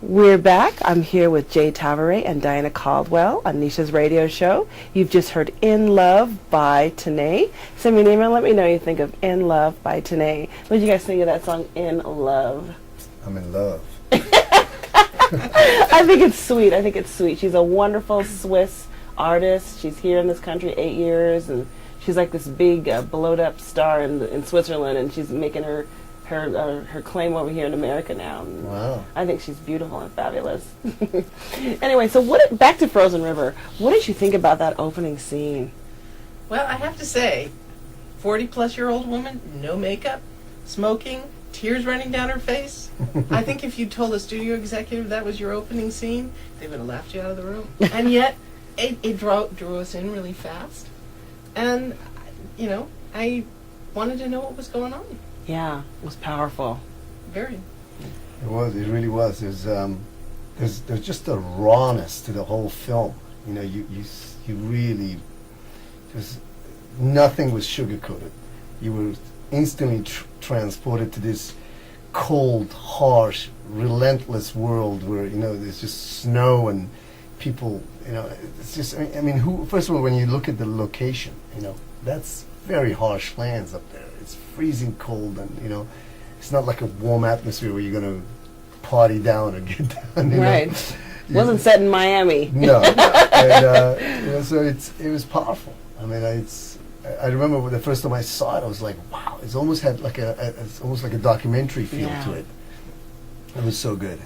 We're back. I'm here with Jay Tavare and Diana Caldwell on Nisha's radio show. You've just heard In Love by Tanae. Send me an email. Let me know what you think of In Love by Tanae. What did you guys think of that song, In Love? I'm in love. I think it's sweet. I think it's sweet. She's a wonderful Swiss artist. She's here in this country 8 years, and she's like this big blowed up star in Switzerland, and she's making her claim over here in America now. Wow. I think she's beautiful and fabulous. Anyway, so back to Frozen River. What did you think about that opening scene? Well, I have to say, 40-plus-year-old woman, no makeup, smoking, tears running down her face. I think if you told a studio executive that was your opening scene, they would have laughed you out of the room. And yet, it drew us in really fast. And, I wanted to know what was going on. Yeah, it was powerful. Very. It was. It really was. There's just a rawness to the whole film. You really just nothing was sugarcoated. You were instantly transported to this cold, harsh, relentless world where there's just snow and people. It's just. I mean, first of all, when you look at the location, that's very harsh lands up there. It's freezing cold, and it's not like a warm atmosphere where you're going to party down or get down. Right. Wasn't set in Miami. No. And, so it was powerful. I mean, I remember the first time I saw it, I was like, wow! It's almost had it's almost like a documentary feel to it. It was so good.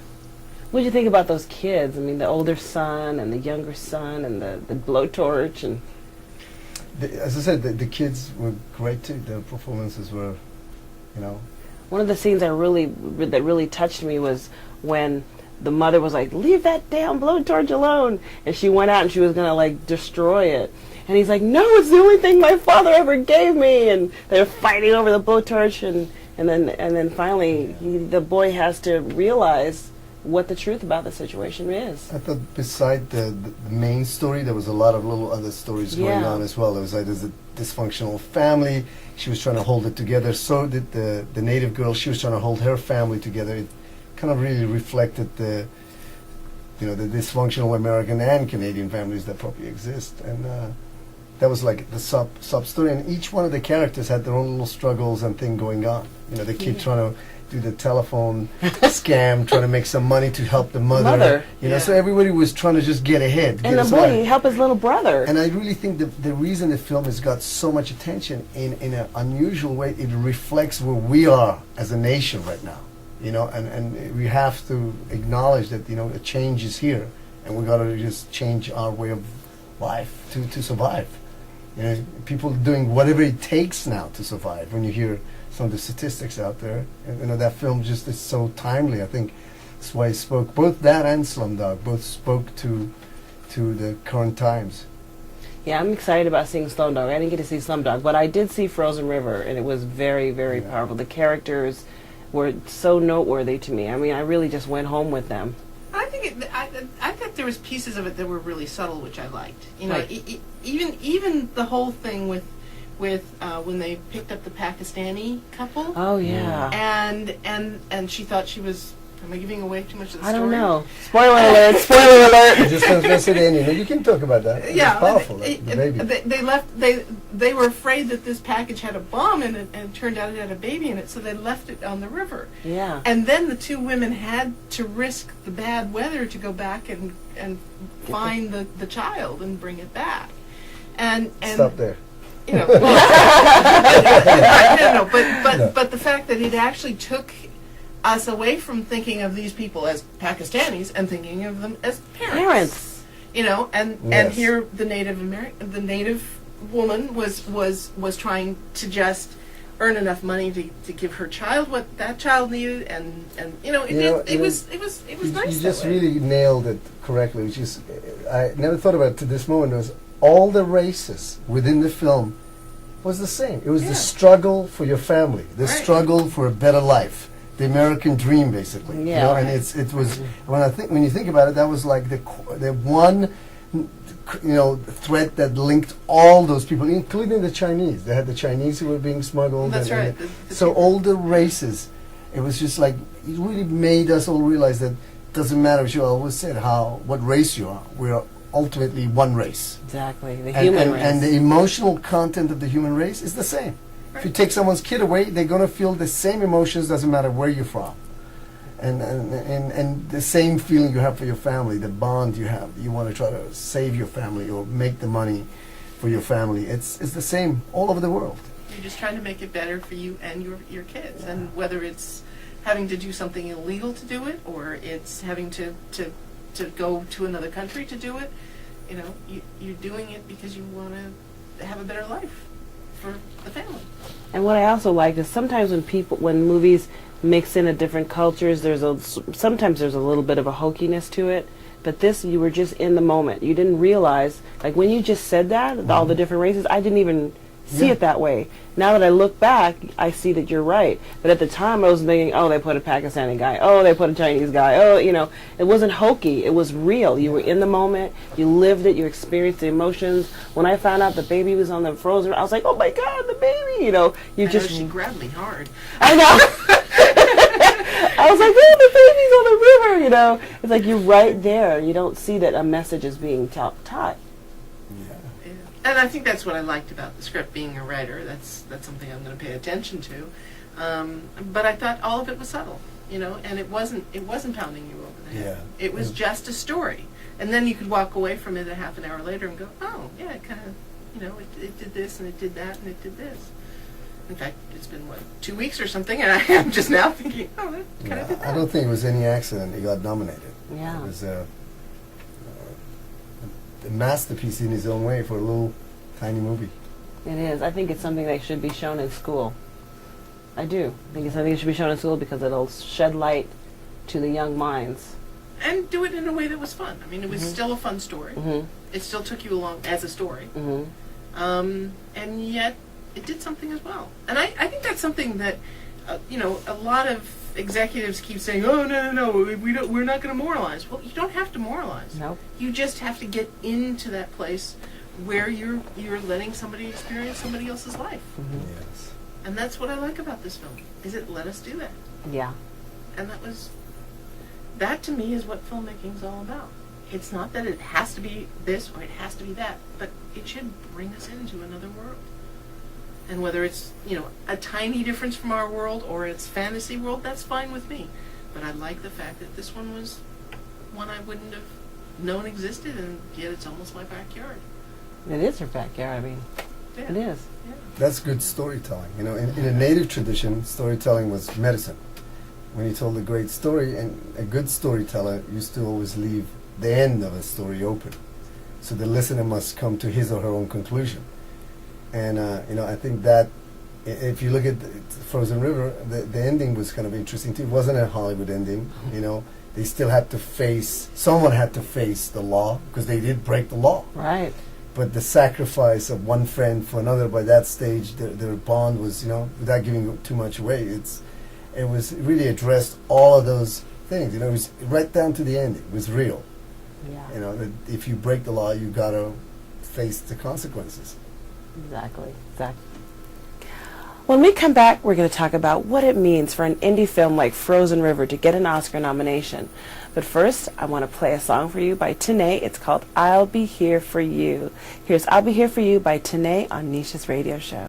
What did you think about those kids? I mean, the older son and the younger son and the blowtorch and. As I said, the kids were great too. Their performances were, One of the scenes that really touched me was when the mother was like, "Leave that damn blowtorch alone," and she went out and she was gonna destroy it. And he's like, "No, it's the only thing my father ever gave me." And they're fighting over the blowtorch, and then finally the boy has to realize what the truth about the situation is. I thought beside the main story, there was a lot of little other stories going on as well. There was there's a dysfunctional family. She was trying to hold it together. So did the native girl. She was trying to hold her family together. It kind of really reflected the dysfunctional American and Canadian families that probably exist. And that was like the sub story. And each one of the characters had their own little struggles and thing going on. The kid trying to do the telephone scam, trying to make some money to help the mother. So everybody was trying to just get ahead. And the boy help his little brother. And I really think the reason the film has got so much attention in an unusual way, it reflects where we are as a nation right now. And we have to acknowledge that a change is here, and we got to just change our way of life to survive. People doing whatever it takes now to survive. When you hear some of the statistics out there, and that film just is so timely. I think that's why it spoke. Both that and Slumdog both spoke to the current times. Yeah, I'm excited about seeing Slumdog. I didn't get to see Slumdog, but I did see Frozen River, and it was very, very powerful. The characters were so noteworthy to me. I mean, I really just went home with them. I think I thought there was pieces of it that were really subtle, which I liked. Right. Even the whole thing with when they picked up the Pakistani couple. Oh yeah. And she thought she was. Am I giving away too much of the story? I don't know. Spoiler alert! Spoiler alert! You just don't listen in. You can talk about that. Yeah, it's powerful. The baby. They left. They were afraid that this package had a bomb in it, and it turned out it had a baby in it. So they left it on the river. Yeah. And then the two women had to risk the bad weather to go back and find the child and bring it back. And Stop there. But the fact that it actually took us away from thinking of these people as Pakistanis and thinking of them as parents. And here the native woman was trying to just earn enough money to give her child what that child needed, and it was nice. You just really nailed it correctly, which is I never thought about it to this moment. It was all the races within the film was the same. It was the struggle for your family, the struggle for a better life. The American dream, basically. Yeah. And it was when you think about it, that was like the one, thread that linked all those people, including the Chinese. They had the Chinese who were being smuggled. That's right. So all the races, it was just like it really made us all realize that doesn't matter. As you always said, what race you are. We are ultimately one race. Exactly, the human race. And the emotional content of the human race is the same. If you take someone's kid away, they're going to feel the same emotions, doesn't matter where you're from. And the same feeling you have for your family, the bond you have. You want to try to save your family or make the money for your family. It's the same all over the world. You're just trying to make it better for you and your kids. And whether it's having to do something illegal to do it, or it's having to go to another country to do it, you know, you're doing it because you want to have a better life for the family. And what I also like is sometimes when movies mix in a different cultures, sometimes there's a little bit of a hokiness to it. But this, you were just in the moment. You didn't realize, like when you just said that, all the different races, I didn't even see it that way. Now that I look back, I see that you're right. But at the time, I was thinking, oh, they put a Pakistani guy. Oh, they put a Chinese guy. Oh, you know, it wasn't hokey. It was real. You were in the moment. You lived it. You experienced the emotions. When I found out the baby was on the frozen, I was like, oh my God, the baby. You know, She grabbed me hard. I know. I was like, oh, the baby's on the river. You know, it's like you're right there. You don't see that a message is being taught. Yeah. And I think that's what I liked about the script. Being a writer, that's something I'm going to pay attention to. But I thought all of it was subtle, you know, and it wasn't pounding you over the head. Yeah. It was just a story, and then you could walk away from it a half an hour later and go, oh yeah, it kind of, you know, it did this and it did that and it did this. In fact, it's been 2 weeks or something, and I am just now thinking, oh, that kind of did that. I don't think it was any accident he got nominated. Yeah. It was a masterpiece in his own way for a little tiny movie. It is. I think it's something that should be shown in school. I do. I think it's something that should be shown in school because it'll shed light to the young minds. And do it in a way that was fun. I mean, it was still a fun story. Mm-hmm. It still took you along as a story. Mm-hmm. And yet, it did something as well. And I think that's something that, you know, a lot of executives keep saying, oh, no, we're not going to moralize. Well, you don't have to moralize. Nope. You just have to get into that place where you're letting somebody experience somebody else's life. Mm-hmm. Yes. And that's what I like about this film, is it let us do that. Yeah. And that to me is what filmmaking's all about. It's not that it has to be this or it has to be that, but it should bring us into another world. And whether it's, you know, a tiny difference from our world or it's fantasy world, that's fine with me. But I like the fact that this one was one I wouldn't have known existed, and yet it's almost my backyard. It is her backyard. I mean, Yeah. it is. Yeah. That's good storytelling. You know, in a native tradition, storytelling was medicine. When you told a great story, and a good storyteller used to always leave the end of a story open, so the listener must come to his or her own conclusion. And you know, I think that if you look at Frozen River, the ending was kind of interesting too. It wasn't a Hollywood ending. You know, they still had to someone had to face the law, because they did break the law. Right. But the sacrifice of one friend for another, by that stage, their bond was, you know, without giving too much away, it was really addressed all of those things. You know, it was right down to the end. It was real. Yeah. You know, that if you break the law, you gotta face the consequences. Exactly. When we come back, we're going to talk about what it means for an indie film like Frozen River to get an Oscar nomination. But first, I want to play a song for you by Tanae. It's called I'll Be Here For You. Here's I'll Be Here For You by Tanae on Nisha's radio show.